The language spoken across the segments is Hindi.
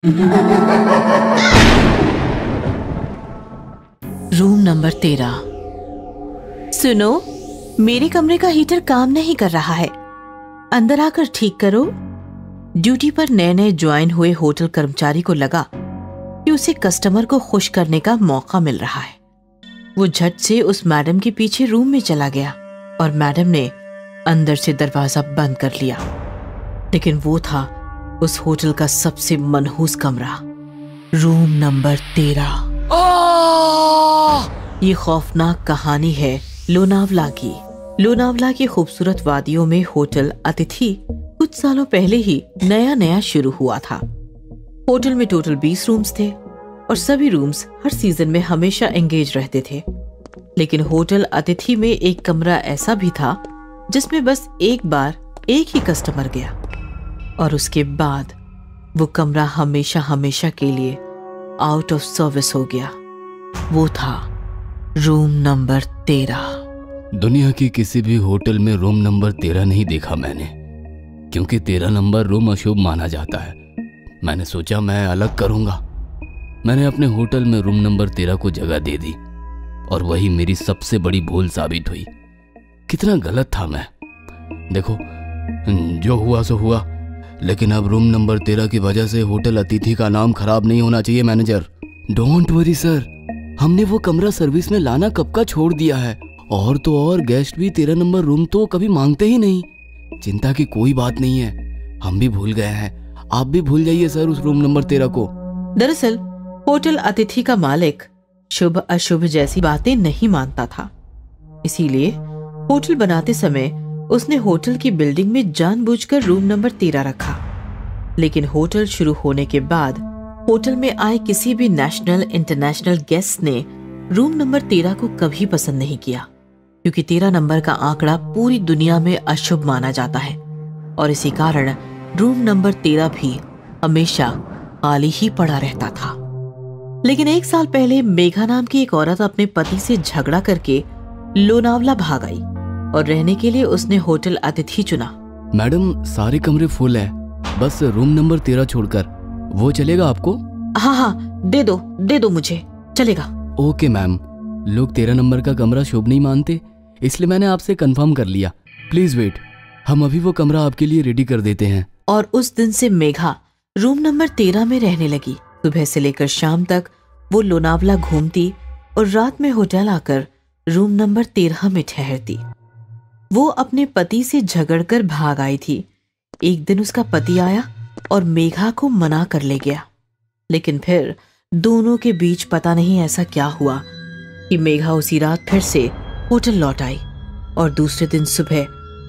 Room number 13। सुनो, मेरे कमरे का हीटर काम नहीं कर रहा है, अंदर आकर ठीक करो। ड्यूटी पर नए नए ज्वाइन हुए होटल कर्मचारी को लगा कि उसे कस्टमर को खुश करने का मौका मिल रहा है। वो झट से उस मैडम के पीछे रूम में चला गया और मैडम ने अंदर से दरवाजा बंद कर लिया। लेकिन वो था उस होटल का सबसे मनहूस कमरा, रूम नंबर 13। ये खौफनाक कहानी है लोनावला की। लोनावला की खूबसूरत वादियों में होटल अतिथि कुछ सालों पहले ही नया नया शुरू हुआ था। होटल में टोटल 20 रूम्स थे और सभी रूम्स हर सीजन में हमेशा एंगेज रहते थे। लेकिन होटल अतिथि में एक कमरा ऐसा भी था जिसमें बस एक बार एक ही कस्टमर गया और उसके बाद वो कमरा हमेशा हमेशा के लिए आउट ऑफ सर्विस हो गया। वो था रूम नंबर 13। दुनिया की किसी भी होटल में रूम नंबर 13 नहीं देखा मैंने, क्योंकि 13 नंबर रूम अशुभ माना जाता है। मैंने सोचा मैं अलग करूंगा। मैंने अपने होटल में रूम नंबर 13 को जगह दे दी और वही मेरी सबसे बड़ी भूल साबित हुई। कितना गलत था मैं। देखो, जो हुआ सो हुआ, लेकिन अब रूम नंबर 13 की वजह से होटल अतिथि का नाम खराब नहीं होना चाहिए मैनेजर। डोंट वरी सर, हमने वो कमरा सर्विस में लाना कब का छोड़ दिया है। और तो और गेस्ट भी 13 नंबर रूम तो कभी मांगते ही नहीं। चिंता की कोई बात नहीं है, हम भी भूल गए हैं। आप भी भूल जाइए सर उस रूम नंबर 13 को। दरअसल होटल अतिथि का मालिक शुभ अशुभ जैसी बातें नहीं मानता था, इसीलिए होटल बनाते समय उसने होटल की बिल्डिंग में जानबूझकर रूम नंबर 13 रखा। लेकिन होटल शुरू होने के बाद होटल में आए किसी भी नेशनल इंटरनेशनल गेस्ट ने रूम नंबर 13 को कभी पसंद नहीं किया, क्योंकि 13 नंबर का आंकड़ा पूरी दुनिया में अशुभ माना जाता है और इसी कारण रूम नंबर 13 भी हमेशा खाली ही पड़ा रहता था। लेकिन एक साल पहले मेघा नाम की एक औरत अपने पति से झगड़ा करके लोनावला भाग आई और रहने के लिए उसने होटल अतिथि चुना। मैडम, सारे कमरे फुल है, बस रूम नंबर 13 छोड़कर। वो चलेगा आपको? हाँ हाँ, दे दो मुझे, चलेगा। ओके मैम, लोग 13 नंबर का कमरा शुभ नहीं मानते, इसलिए मैंने आपसे कंफर्म कर लिया। प्लीज वेट, हम अभी वो कमरा आपके लिए रेडी कर देते हैं। और उस दिन से मेघा रूम नंबर 13 में रहने लगी। सुबह से लेकर शाम तक वो लोनावला घूमती और रात में होटल आकर रूम नंबर 13 में ठहरती। वो अपने पति से झगड़कर भाग आई थी। एक दिन उसका पति आया और मेघा को मना कर ले गया। लेकिन फिर दोनों के बीच पता नहीं ऐसा क्या हुआ कि मेघा उसी रात फिर से होटल लौट आई और दूसरे दिन सुबह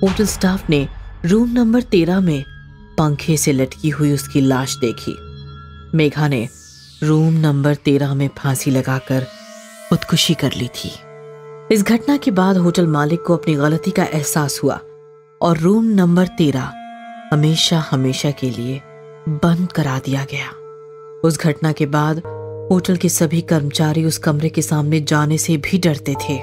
होटल स्टाफ ने रूम नंबर 13 में पंखे से लटकी हुई उसकी लाश देखी। मेघा ने रूम नंबर 13 में फांसी लगाकर खुदकुशी कर ली थी। इस घटना के बाद होटल मालिक को अपनी गलती का एहसास हुआ और रूम नंबर 13 हमेशा हमेशा के लिए बंद करा दिया गया। उस घटना के बाद होटल के सभी कर्मचारी उस कमरे के सामने जाने से भी डरते थे।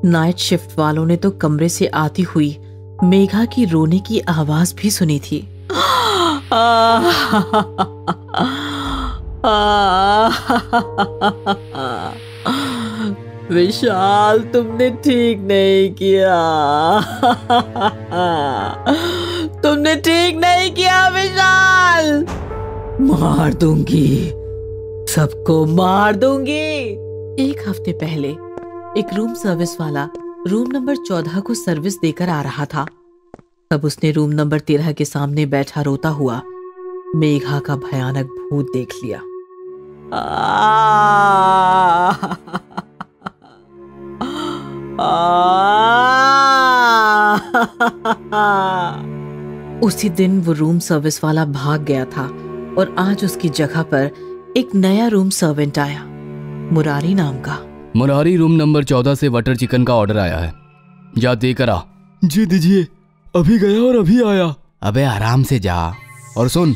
नाइट शिफ्ट वालों ने तो कमरे से आती हुई मेघा की रोने की आवाज भी सुनी थी। विशाल, तुमने ठीक नहीं किया। तुमने ठीक नहीं किया विशाल। मार दूंगी, सबको मार दूंगी। एक हफ्ते पहले एक रूम सर्विस वाला रूम नंबर 14 को सर्विस देकर आ रहा था। तब उसने रूम नंबर 13 के सामने बैठा रोता हुआ मेघा का भयानक भूत देख लिया। उसी दिन वो रूम सर्विस वाला भाग गया था और आज उसकी जगह पर एक नया रूम सर्वेंट आया, मुरारी नाम का। मुरारी, रूम नंबर 14 से बटर चिकन का ऑर्डर आया है, जा देकर आ। जी दीजिए, अभी गया और अभी आया। अबे आराम से जा। और सुन,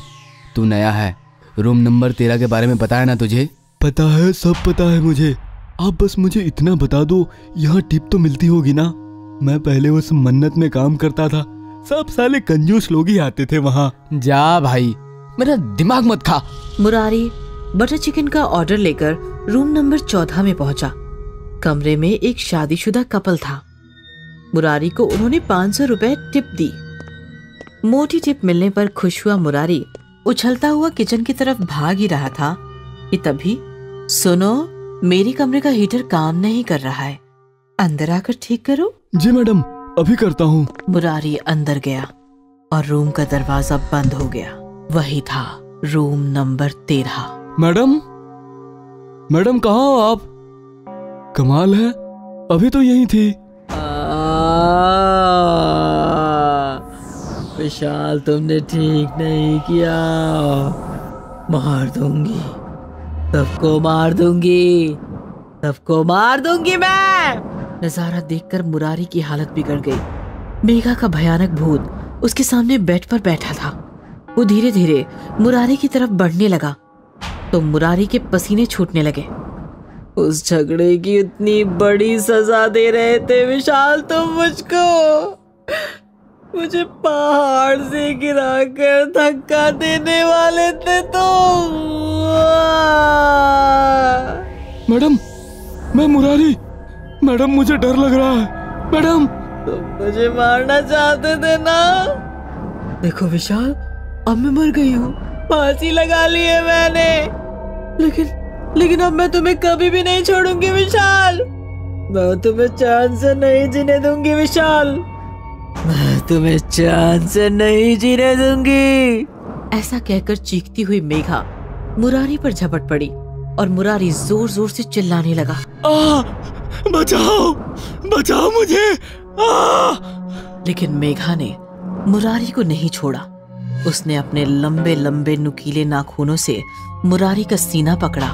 तू नया है, रूम नंबर 13 के बारे में पता है ना तुझे? पता है, सब पता है मुझे। आप बस मुझे इतना बता दो, यहाँ टिप तो मिलती होगी ना? मैं पहले उस मन्नत में काम करता था, सब साले कंजूस लोग ही आते थे वहाँ। जा भाई, मेरा दिमाग मत खा। मुरारी बटर चिकन का ऑर्डर लेकर रूम नंबर 14 में पहुंचा। कमरे में एक शादीशुदा कपल था। मुरारी को उन्होंने 500 रुपए टिप दी। मोटी टिप मिलने पर खुश हुआ मुरारी उछलता हुआ किचन की तरफ भाग ही रहा था कि तभी, सुनो, मेरे कमरे का हीटर काम नहीं कर रहा है, अंदर आकर ठीक करो। जी मैडम, अभी करता हूँ। मुरारी अंदर गया और रूम का दरवाजा बंद हो गया। वही था रूम नंबर 13। मैडम, मैडम कहाँ हो आप? कमाल है, अभी तो यही थी। विशाल, तुमने ठीक नहीं किया। मार दूंगी, सबको मार दूंगी, सबको मार दूंगी मैं। नजारा देखकर मुरारी की हालत बिगड़ गई। मेघा का भयानक भूत उसके सामने बेड पर बैठा था। वो धीरे धीरे मुरारी की तरफ बढ़ने लगा तो मुरारी के पसीने छूटने लगे। उस झगड़े की इतनी बड़ी सजा दे रहे थे विशाल तुम मुझको। मुझे पहाड़ से गिराकर धक्का देने वाले थे तुम। मैडम, मैं मुरारी। मैडम, मुझे डर लग रहा है। मैडम, तुम मुझे मारना चाहते थे ना? देखो विशाल, अब मैं मर गई हूँ, फांसी लगा ली है मैंने, लेकिन अब मैं तुम्हें कभी भी नहीं छोड़ूंगी विशाल। मैं तुम्हें चैन से नहीं जीने दूंगी विशाल, मैं तुम्हें चैन से नहीं जीने दूंगी। ऐसा कहकर चीखती हुई मेघा मुरारी पर झपट पड़ी और मुरारी जोर जोर से चिल्लाने लगा, बचाओ, बचाओ मुझे। लेकिन मेघा ने मुरारी को नहीं छोड़ा। उसने अपने लंबे लंबे नुकीले नाखूनों से मुरारी का सीना पकड़ा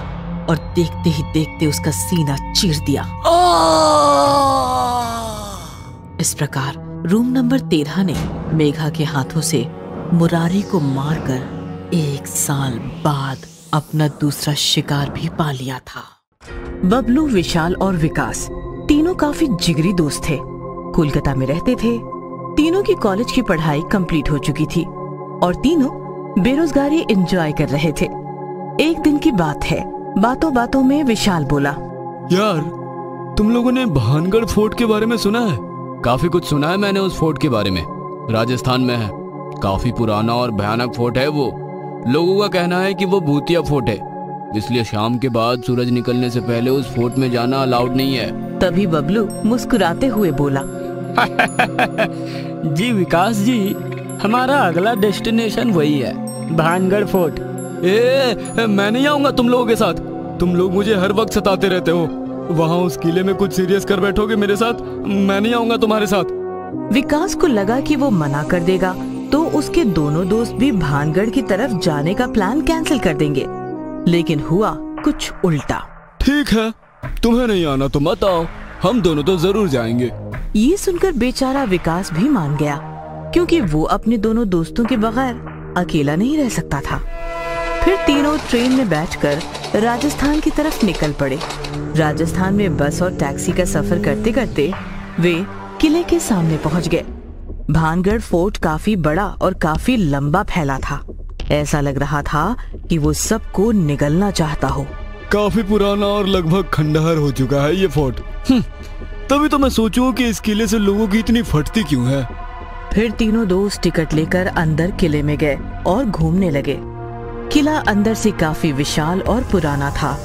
और देखते ही देखते उसका सीना चीर दिया। इस प्रकार रूम नंबर 13 ने मेघा के हाथों से मुरारी को मारकर 1 साल बाद अपना दूसरा शिकार भी पा लिया था। बबलू, विशाल और विकास तीनों काफी जिगरी दोस्त थे। कोलकाता में रहते थे। तीनों की कॉलेज की पढ़ाई कंप्लीट हो चुकी थी और तीनों बेरोजगारी एंजॉय कर रहे थे। एक दिन की बात है, बातों बातों में विशाल बोला, यार, तुम लोगों ने भानगढ़ फोर्ट के बारे में सुना है? काफी कुछ सुना है मैंने उस फोर्ट के बारे में। राजस्थान में है। काफी पुराना और भयानक फोर्ट है वो। लोगों का कहना है कि वो भूतिया फोर्ट है, इसलिए शाम के बाद सूरज निकलने से पहले उस फोर्ट में जाना अलाउड नहीं है। तभी बबलू मुस्कुराते हुए बोला, जी विकास जी, हमारा अगला डेस्टिनेशन वही है, भानगढ़ फोर्ट। मैं नहीं आऊंगा तुम लोगों के साथ। तुम लोग मुझे हर वक्त सताते रहते हो। वहाँ उस किले में कुछ सीरियस कर बैठोगे मेरे साथ? मैं नहीं आऊंगा तुम्हारे साथ। विकास को लगा कि वो मना कर देगा तो उसके दोनों दोस्त भी भानगढ़ की तरफ जाने का प्लान कैंसिल कर देंगे, लेकिन हुआ कुछ उल्टा। ठीक है, तुम्हें नहीं आना तो मत आओ, हम दोनों तो जरूर जाएंगे। ये सुनकर बेचारा विकास भी मान गया, क्योंकि वो अपने दोनों दोस्तों के बगैर अकेला नहीं रह सकता था। फिर तीनों ट्रेन में बैठकर राजस्थान की तरफ निकल पड़े। राजस्थान में बस और टैक्सी का सफर करते करते वे किले के सामने पहुंच गए। भानगढ़ फोर्ट काफी बड़ा और काफी लंबा फैला था। ऐसा लग रहा था कि वो सबको निगलना चाहता हो। काफी पुराना और लगभग खंडहर हो चुका है ये फोर्ट। तभी तो मैं सोचूं कि इस किले से लोगों की इतनी फटती क्यों है। फिर तीनों दोस्त टिकट लेकर अंदर किले में गए और घूमने लगे। किला अंदर से काफी विशाल और पुराना था।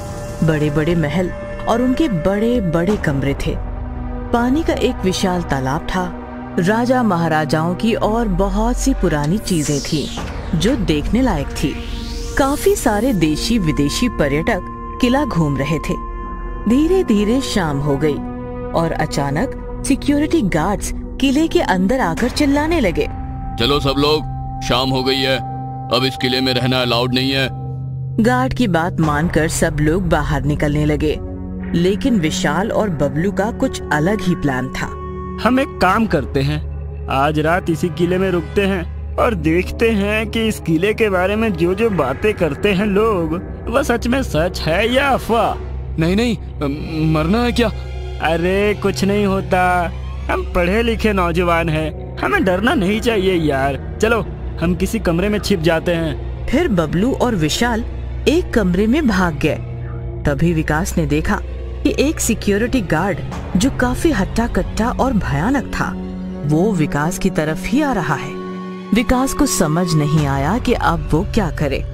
बड़े बड़े महल और उनके बड़े बड़े कमरे थे। पानी का एक विशाल तालाब था। राजा महाराजाओं की और बहुत सी पुरानी चीजें थी जो देखने लायक थी। काफी सारे देशी विदेशी पर्यटक किला घूम रहे थे। धीरे धीरे शाम हो गई और अचानक सिक्योरिटी गार्ड्स किले के अंदर आकर चिल्लाने लगे, चलो सब लोग, शाम हो गई है, अब इस किले में रहना अलाउड नहीं है। गार्ड की बात मानकर सब लोग बाहर निकलने लगे, लेकिन विशाल और बबलू का कुछ अलग ही प्लान था। हम एक काम करते हैं, आज रात इसी किले में रुकते हैं और देखते हैं कि इस किले के बारे में जो जो बातें करते हैं लोग, वह सच में सच है या अफवाह। नहीं नहीं, मरना है क्या? अरे कुछ नहीं होता, हम पढ़े लिखे नौजवान हैं, हमें डरना नहीं चाहिए यार। चलो हम किसी कमरे में छिप जाते हैं फिर बबलू और विशाल एक कमरे में भाग गए। तभी विकास ने देखा कि एक सिक्योरिटी गार्ड जो काफी हट्टा कट्टा और भयानक था, वो विकास की तरफ ही आ रहा है। विकास को समझ नहीं आया कि अब वो क्या करे।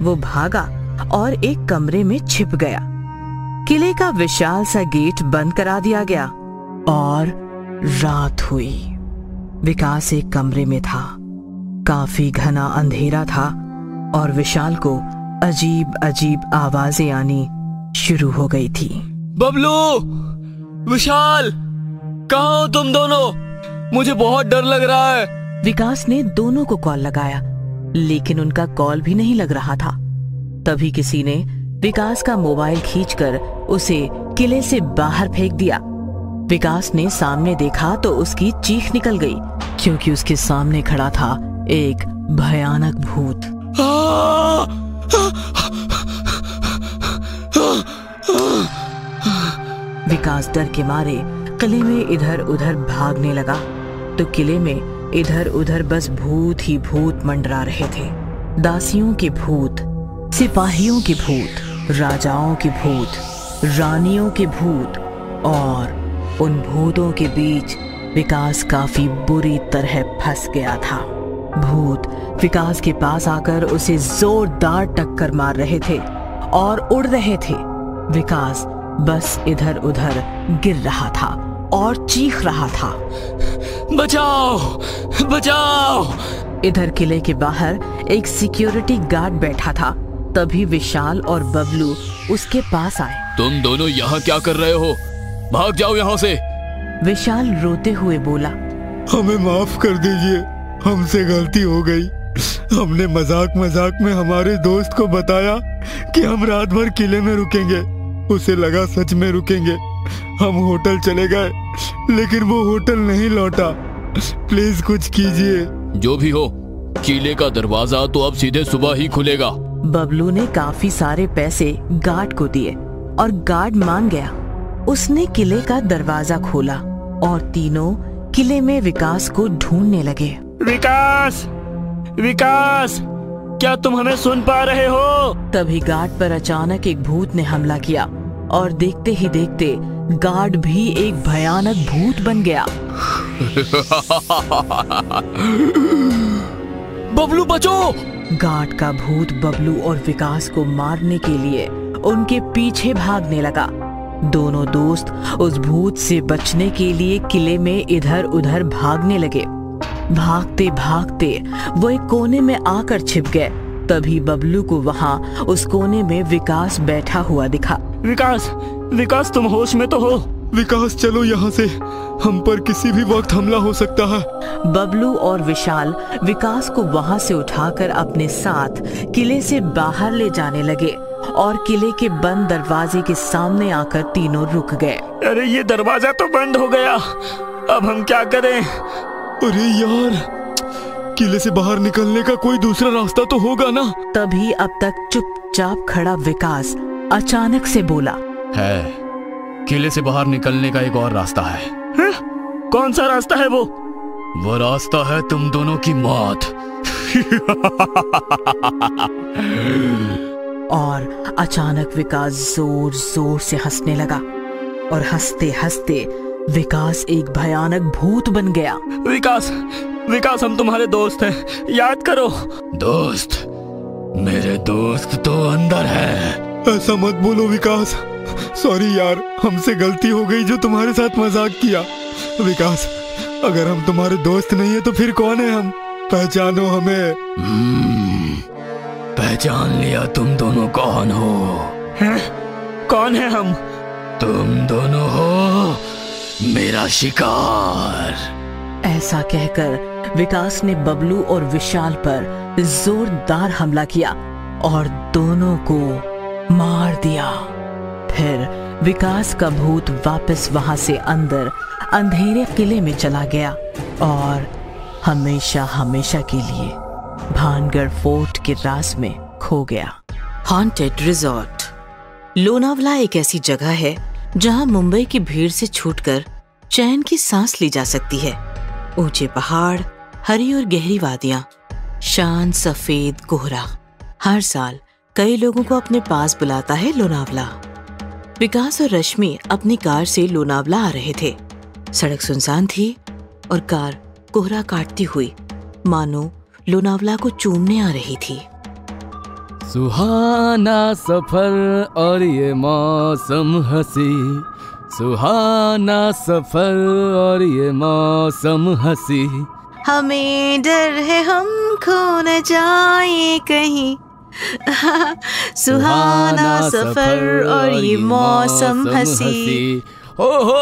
वो भागा और एक कमरे में छिप गया। किले का विशाल सा गेट बंद करा दिया गया और रात हुई। विकास एक कमरे में था। काफी घना अंधेरा था और विशाल को अजीब अजीब आवाजें आनी शुरू हो गई थी। बबलू, विशाल, कहाँ हो तुम दोनों? मुझे बहुत डर लग रहा है। विकास ने दोनों को कॉल लगाया, लेकिन उनका कॉल भी नहीं लग रहा था। तभी किसी ने विकास का मोबाइल खींचकर उसे किले से बाहर फेंक दिया। विकास ने सामने देखा तो उसकी चीख निकल गई, क्योंकि उसके सामने खड़ा था एक भयानक भूत। विकास डर के मारे किले में इधर उधर भागने लगा तो किले में इधर उधर बस भूत ही भूत मंडरा रहे थे। दासियों के भूत, सिपाहियों के भूत, राजाओं के भूत, रानियों के भूत, और उन भूतों के बीच विकास काफी बुरी तरह फंस गया था। भूत विकास के पास आकर उसे जोरदार टक्कर मार रहे थे और उड़ रहे थे। विकास बस इधर उधर गिर रहा था और चीख रहा था, बचाओ, बचाओ। इधर किले के बाहर एक सिक्योरिटी गार्ड बैठा था। तभी विशाल और बबलू उसके पास आए। तुम दोनों यहाँ क्या कर रहे हो? भाग जाओ यहाँ से। विशाल रोते हुए बोला, हमें माफ कर दीजिए, हमसे गलती हो गई। हमने मजाक मजाक में हमारे दोस्त को बताया कि हम रात भर किले में रुकेंगे। उसे लगा सच में रुकेंगे। हम होटल चले गए, लेकिन वो होटल नहीं लौटा। प्लीज कुछ कीजिए। जो भी हो, किले का दरवाजा तो अब सीधे सुबह ही खुलेगा। बबलू ने काफी सारे पैसे गार्ड को दिए और गार्ड मान गया। उसने किले का दरवाजा खोला और तीनों किले में विकास को ढूंढने लगे। विकास, विकास, क्या तुम हमें सुन पा रहे हो? तभी गार्ड पर अचानक एक भूत ने हमला किया और देखते ही देखते गार्ड भी एक भयानक भूत बन गया। बबलू बचो! गार्ड का भूत बबलू और विकास को मारने के लिए उनके पीछे भागने लगा। दोनों दोस्त उस भूत से बचने के लिए किले में इधर उधर भागने लगे। भागते भागते वो एक कोने में आकर छिप गए। तभी बबलू को वहाँ उस कोने में विकास बैठा हुआ दिखा। विकास, विकास, तुम होश में तो हो? विकास, चलो यहाँ से, हम पर किसी भी वक्त हमला हो सकता है। बबलू और विशाल विकास को वहाँ से उठाकर अपने साथ किले से बाहर ले जाने लगे और किले के बंद दरवाजे के सामने आकर तीनों रुक गए। अरे ये दरवाजा तो बंद हो गया, अब हम क्या करें? अरे यार, किले से बाहर निकलने का कोई दूसरा रास्ता तो होगा ना? तभी अब तक चुपचाप खड़ा विकास अचानक से बोला, है, किले से बाहर निकलने का एक और रास्ता है। है? कौन सा रास्ता है वो? वो रास्ता है तुम दोनों की मौत। और अचानक विकास जोर जोर से हंसने लगा और हंसते हंसते विकास एक भयानक भूत बन गया। विकास, विकास, हम तुम्हारे दोस्त हैं, याद करो। दोस्त? मेरे दोस्त तो अंदर है। ऐसा मत बोलो विकास। सॉरी यार, हमसे गलती हो गई जो तुम्हारे साथ मजाक किया। विकास, अगर हम तुम्हारे दोस्त नहीं है तो फिर कौन है हम? पहचानो हमें। पहचान लिया तुम दोनों कौन हो। हैं? कौन है हम? तुम दोनों हो मेरा शिकार। ऐसा कहकर विकास ने बबलू और विशाल पर जोरदार हमला किया और दोनों को मार दिया। फिर विकास का भूत वापस वहां से अंदर अंधेरे किले में चला गया और हमेशा हमेशा के लिए भानगढ़ फोर्ट के राज में खो गया। Haunted resort. लोनावला एक ऐसी जगह है जहां मुंबई की भीड़ से छूटकर चैन की सांस ली जा सकती है। ऊंचे पहाड़, हरी और गहरी वादियां, शांत सफेद कोहरा हर साल कई लोगों को अपने पास बुलाता है लोनावला। विकास और रश्मि अपनी कार से लोनावला आ रहे थे। सड़क सुनसान थी और कार कोहरा काटती हुई मानो लोनावला को चूमने आ रही थी। सुहाना सफर और ये मौसम हंसी, सुहाना सफर और ये मौसम हंसी। हमें डर है हम खो न जाए कहीं, सुहाना सफर और ये मौसम हंसी। ओहो!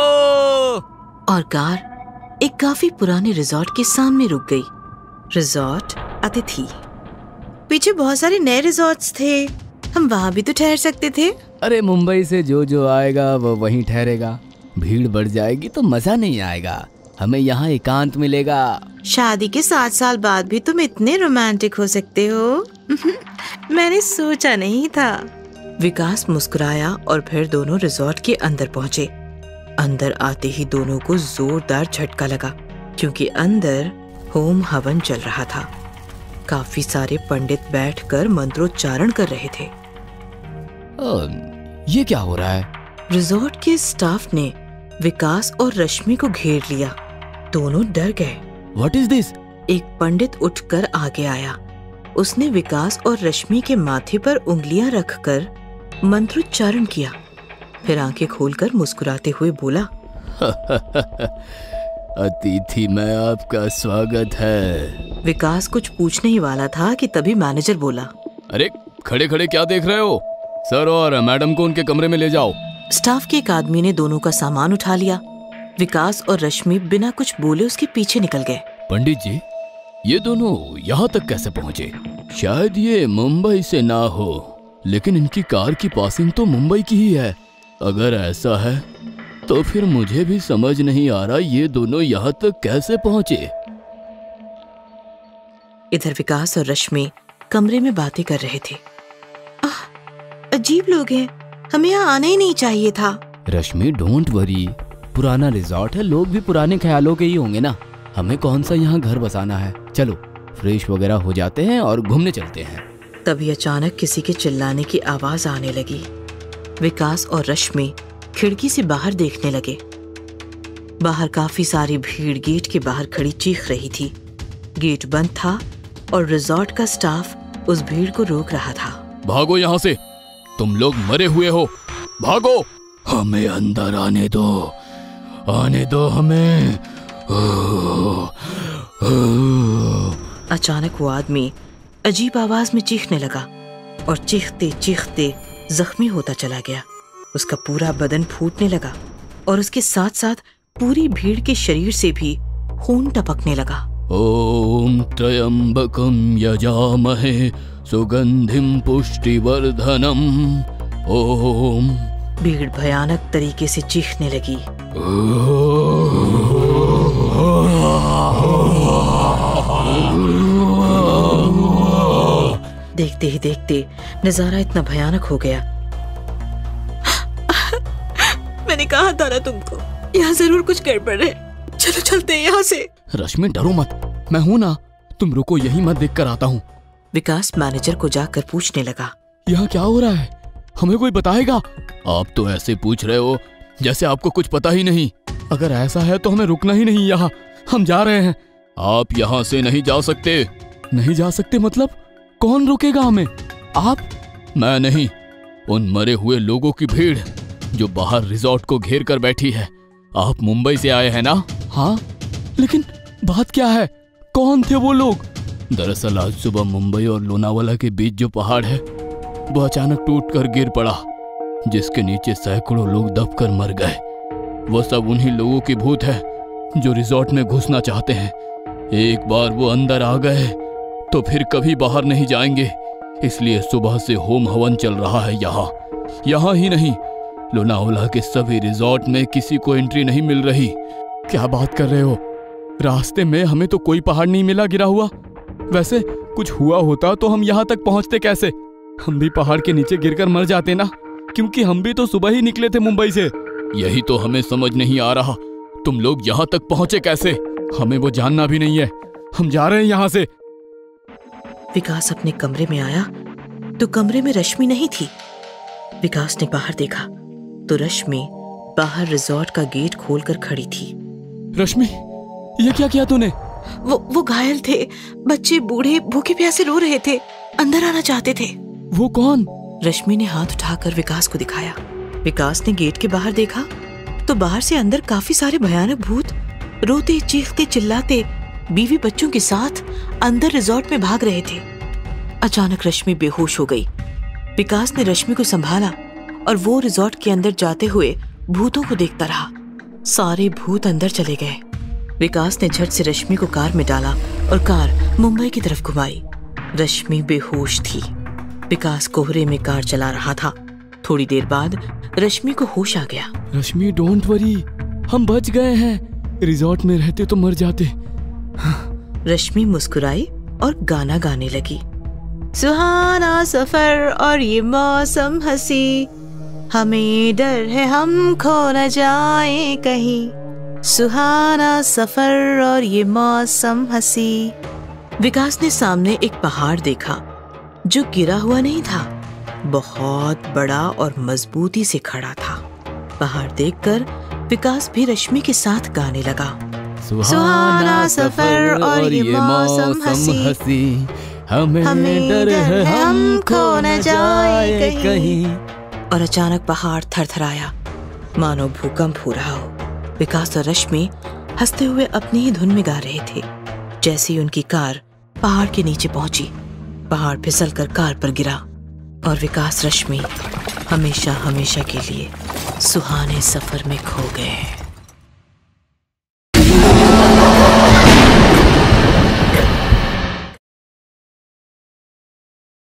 और कार एक काफी पुराने रिजॉर्ट के सामने रुक गई। रिजॉर्ट अतिथि। पीछे बहुत सारे नए रिजॉर्ट्स थे, हम वहाँ भी तो ठहर सकते थे। अरे मुंबई से जो आएगा वो वहीं ठहरेगा। भीड़ बढ़ जाएगी तो मजा नहीं आएगा, हमें यहाँ एकांत मिलेगा। शादी के 7 साल बाद भी तुम इतने रोमांटिक हो सकते हो। मैंने सोचा नहीं था। विकास मुस्कुराया और फिर दोनों रिजॉर्ट के अंदर पहुंचे। अंदर आते ही दोनों को जोरदार झटका लगा, क्योंकि अंदर होम हवन चल रहा था। काफी सारे पंडित बैठकर मंत्रोच्चारण कर रहे थे। ये क्या हो रहा है? रिजॉर्ट के स्टाफ ने विकास और रश्मि को घेर लिया। दोनों डर गए। What is this? एक पंडित उठकर आगे आया। उसने विकास और रश्मि के माथे पर उंगलियां रखकर मंत्रोच्चारण किया, फिर आंखें खोलकर मुस्कुराते हुए बोला, अतिथि में आपका स्वागत है। विकास कुछ पूछने ही वाला था कि तभी मैनेजर बोला, अरे खड़े खड़े क्या देख रहे हो? सर और मैडम को उनके कमरे में ले जाओ। स्टाफ के एक आदमी ने दोनों का सामान उठा लिया। विकास और रश्मि बिना कुछ बोले उसके पीछे निकल गए। पंडित जी, ये दोनों यहाँ तक कैसे पहुँचे? शायद ये मुंबई से ना हो, लेकिन इनकी कार की पासिंग तो मुंबई की ही है। अगर ऐसा है तो फिर मुझे भी समझ नहीं आ रहा ये दोनों यहाँ तक कैसे पहुँचे। इधर विकास और रश्मि कमरे में बातें कर रहे थे। अजीब लोग हैं, हमें यहाँ आना ही नहीं चाहिए था। रश्मि, डोंट वरी, पुराना रिजॉर्ट है, लोग भी पुराने ख्यालों के ही होंगे ना। हमें कौन सा यहाँ घर बसाना है। चलो फ्रेश वगैरह हो जाते हैं और घूमने चलते हैं। तभी अचानक किसी के चिल्लाने की आवाज आने लगी। विकास और रश्मि खिड़की से बाहर देखने लगे। बाहर काफी सारी भीड़ गेट के बाहर खड़ी चीख रही थी। गेट बंद था और रिजॉर्ट का स्टाफ उस भीड़ को रोक रहा था। भागो यहाँ से, तुम लोग मरे हुए हो, भागो। हमें अंदर आने दो हमें। अचानक वो आदमी अजीब आवाज में चीखने लगा और चीखते चीखते जख्मी होता चला गया। उसका पूरा बदन फूटने लगा और उसके साथ साथ पूरी भीड़ के शरीर से भी खून टपकने लगा। ओम त्र्यंबकम यजामहे सुगंधिम पुष्टिवर्धनम। ओम। भीड़ भयानक तरीके से चीखने लगी। देखते ही देखते नजारा इतना भयानक हो गया। मैंने कहा था ना तुमको, यहाँ जरूर कुछ गड़बड़ है। चलो चलते हैं यहाँ से। रश्मि, डरो मत, मैं हूँ ना, तुम रुको, यही मैं देख कर आता हूँ। विकास मैनेजर को जाकर पूछने लगा, यहाँ क्या हो रहा है? हमें कोई बताएगा? आप तो ऐसे पूछ रहे हो जैसे आपको कुछ पता ही नहीं। अगर ऐसा है तो हमें रुकना ही नहीं यहाँ, हम जा रहे हैं। आप यहाँ से नहीं जा सकते। नहीं जा सकते मतलब? कौन रोकेगा हमें? आप? मैं नहीं, उन मरे हुए लोगों की भीड़ जो बाहर रिजॉर्ट को घेर कर बैठी है। आप मुंबई से आए हैं ना? हाँ, लेकिन बात क्या है? कौन थे वो लोग? दरअसल आज सुबह मुंबई और लोनावाला के बीच जो पहाड़ है वो अचानक टूटकर गिर पड़ा, जिसके नीचे सैकड़ों लोग दबकर मर गए। वो सब उन्हीं लोगों की भूत है जो रिजॉर्ट में घुसना चाहते हैं। एक बार वो अंदर आ गए तो फिर कभी बाहर नहीं जाएंगे। इसलिए सुबह से होम हवन चल रहा है यहाँ ही नहीं, लोनावाला के सभी रिजॉर्ट में किसी को एंट्री नहीं मिल रही। क्या बात कर रहे हो? रास्ते में हमें तो कोई पहाड़ नहीं मिला गिरा हुआ। वैसे कुछ हुआ होता तो हम यहाँ तक पहुँचते कैसे? हम भी पहाड़ के नीचे गिरकर मर जाते ना, क्योंकि हम भी तो सुबह ही निकले थे मुंबई से। यही तो हमें समझ नहीं आ रहा, तुम लोग यहाँ तक पहुँचे कैसे? हमें वो जानना भी नहीं है, हम जा रहे हैं यहाँ से। विकास अपने कमरे में आया तो कमरे में रश्मि नहीं थी। विकास ने बाहर देखा तो रश्मि बाहर रिजॉर्ट का गेट खोलकर खड़ी थी। रश्मि, ये क्या किया तूने? वो घायल थे। बच्चे बूढ़े भूखे प्यासे रो रहे थे, अंदर आना चाहते थे। वो कौन? रश्मि ने हाथ उठाकर विकास को दिखाया। विकास ने गेट के बाहर देखा तो बाहर से अंदर काफी सारे भयानक भूत रोते चीखते चिल्लाते बीवी बच्चों के साथ अंदर रिजॉर्ट में भाग रहे थे। अचानक रश्मि बेहोश हो गई। विकास ने रश्मि को संभाला और वो रिजॉर्ट के अंदर जाते हुए भूतों को देखता रहा। सारे भूत अंदर चले गए। विकास ने झट से रश्मि को कार में डाला और कार मुंबई की तरफ घुमाई। रश्मि बेहोश थी। विकास कोहरे में कार चला रहा था। थोड़ी देर बाद रश्मि को होश आ गया। रश्मि, डोंट वरी, हम बच गए हैं। रिजॉर्ट में रहते तो मर जाते। रश्मि मुस्कुराई और गाना गाने लगी। सुहाना सफर और ये मौसम हंसी, हमें डर है हम खो न जाए कहीं। सुहाना सफर और ये मौसम हंसी। विकास ने सामने एक पहाड़ देखा जो गिरा हुआ नहीं था, बहुत बड़ा और मजबूती से खड़ा था। पहाड़ देखकर विकास भी रश्मि के साथ गाने लगा। सुहाना सफर और ये मौसम हंसी, हमें डर है हम खो न जाए कहीं। और अचानक पहाड़ थरथराया, मानो भूकंप हो रहा हो। विकास और रश्मि हंसते हुए अपनी ही धुन में गा रहे थे। जैसे ही उनकी कार पहाड़ के नीचे पहुंची, पहाड़ फिसलकर कार पर गिरा और विकास रश्मि हमेशा हमेशा के लिए सुहाने सफर में खो गए।